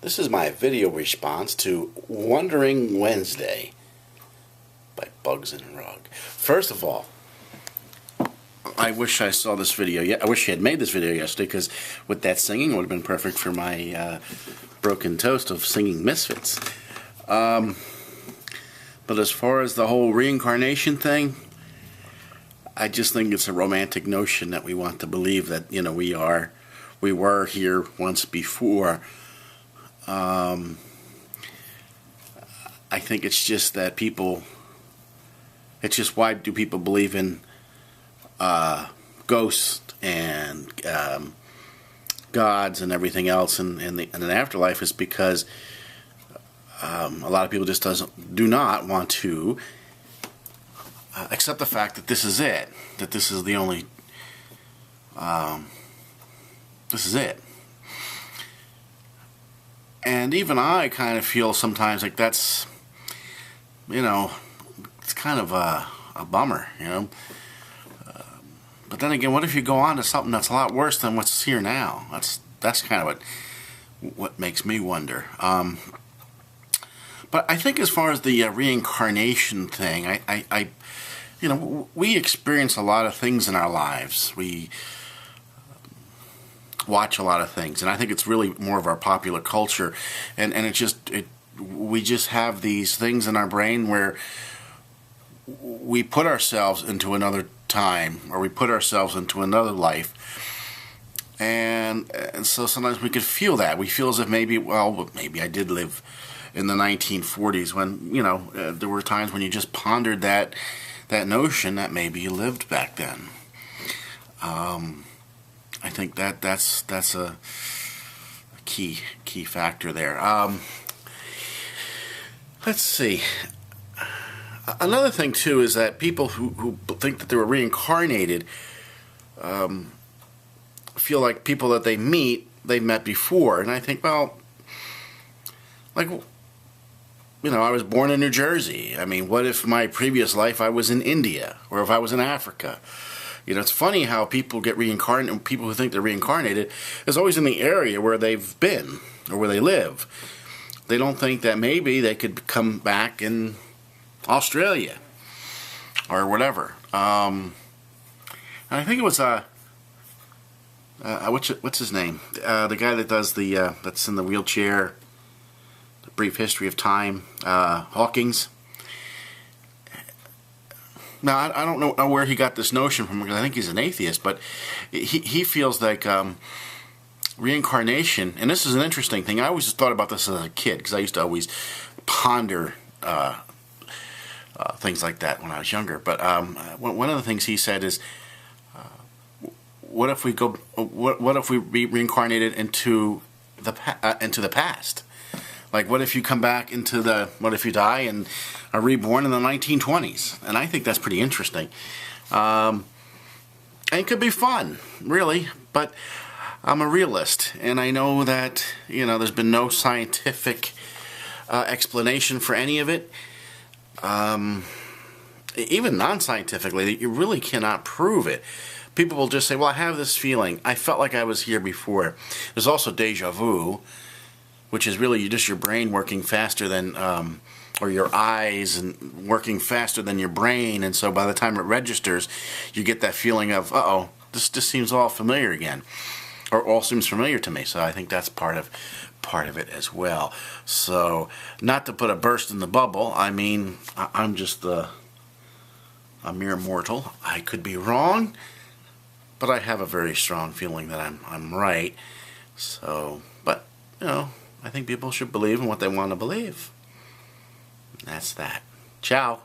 This is my video response to Wondering Wednesday by Bugsinrug. First of all, I wish I saw this video. I wish he had made this video yesterday, because with that singing, it would have been perfect for my broken toast of singing Misfits. But as far as the whole reincarnation thing, I just think it's a romantic notion that we want to believe that, you know, we were here once before. I think it's just that it's just, why do people believe in ghosts and gods and everything else in an afterlife, is because a lot of people just do not want to accept the fact that this is it, that this is the only, this is it. And even I kind of feel sometimes like that's, you know, it's kind of a bummer, you know. But then again, what if you go on to something that's a lot worse than what's here now? That's kind of what makes me wonder. But I think as far as the reincarnation thing, I you know, we experience a lot of things in our lives. We watch a lot of things, and I think it's really more of our popular culture, and we just have these things in our brain where we put ourselves into another time, or we put ourselves into another life, and so sometimes we could feel that. We feel as if maybe I did live in the 1940s, when, you know, there were times when you just pondered that notion that maybe you lived back then. I think that's a key factor there. Let's see. Another thing too is that people who think that they were reincarnated feel like people that they meet, they've met before. And I think, well, like, you know, I was born in New Jersey. I mean, what if my previous life I was in India, or if I was in Africa? You know, it's funny how people get reincarnated. People who think they're reincarnated is always in the area where they've been or where they live. They don't think that maybe they could come back in Australia or whatever. And I think it was what's his name? The guy that does that's in the wheelchair, The Brief History of Time, Hawkins. Now, I don't know where he got this notion from, because I think he's an atheist, but he feels like reincarnation, and this is an interesting thing. I always just thought about this as a kid, because I used to always ponder things like that when I was younger. But one of the things he said is, what if we be reincarnated into the past? Like, what if you come back what if you die and are reborn in the 1920s? And I think that's pretty interesting. And it could be fun, really, but I'm a realist, and I know that, you know, there's been no scientific explanation for any of it. Even non-scientifically, you really cannot prove it. People will just say, well, I have this feeling. I felt like I was here before. There's also deja vu, which is really just your brain working faster than, or your eyes and working faster than your brain, and so by the time it registers, you get that feeling of, uh-oh, this just seems all familiar again, or all seems familiar to me. So I think that's part of it as well. So, not to put a burst in the bubble, I mean, I'm just a mere mortal. I could be wrong, but I have a very strong feeling that I'm right. So, but, you know, I think people should believe in what they want to believe. That's that. Ciao.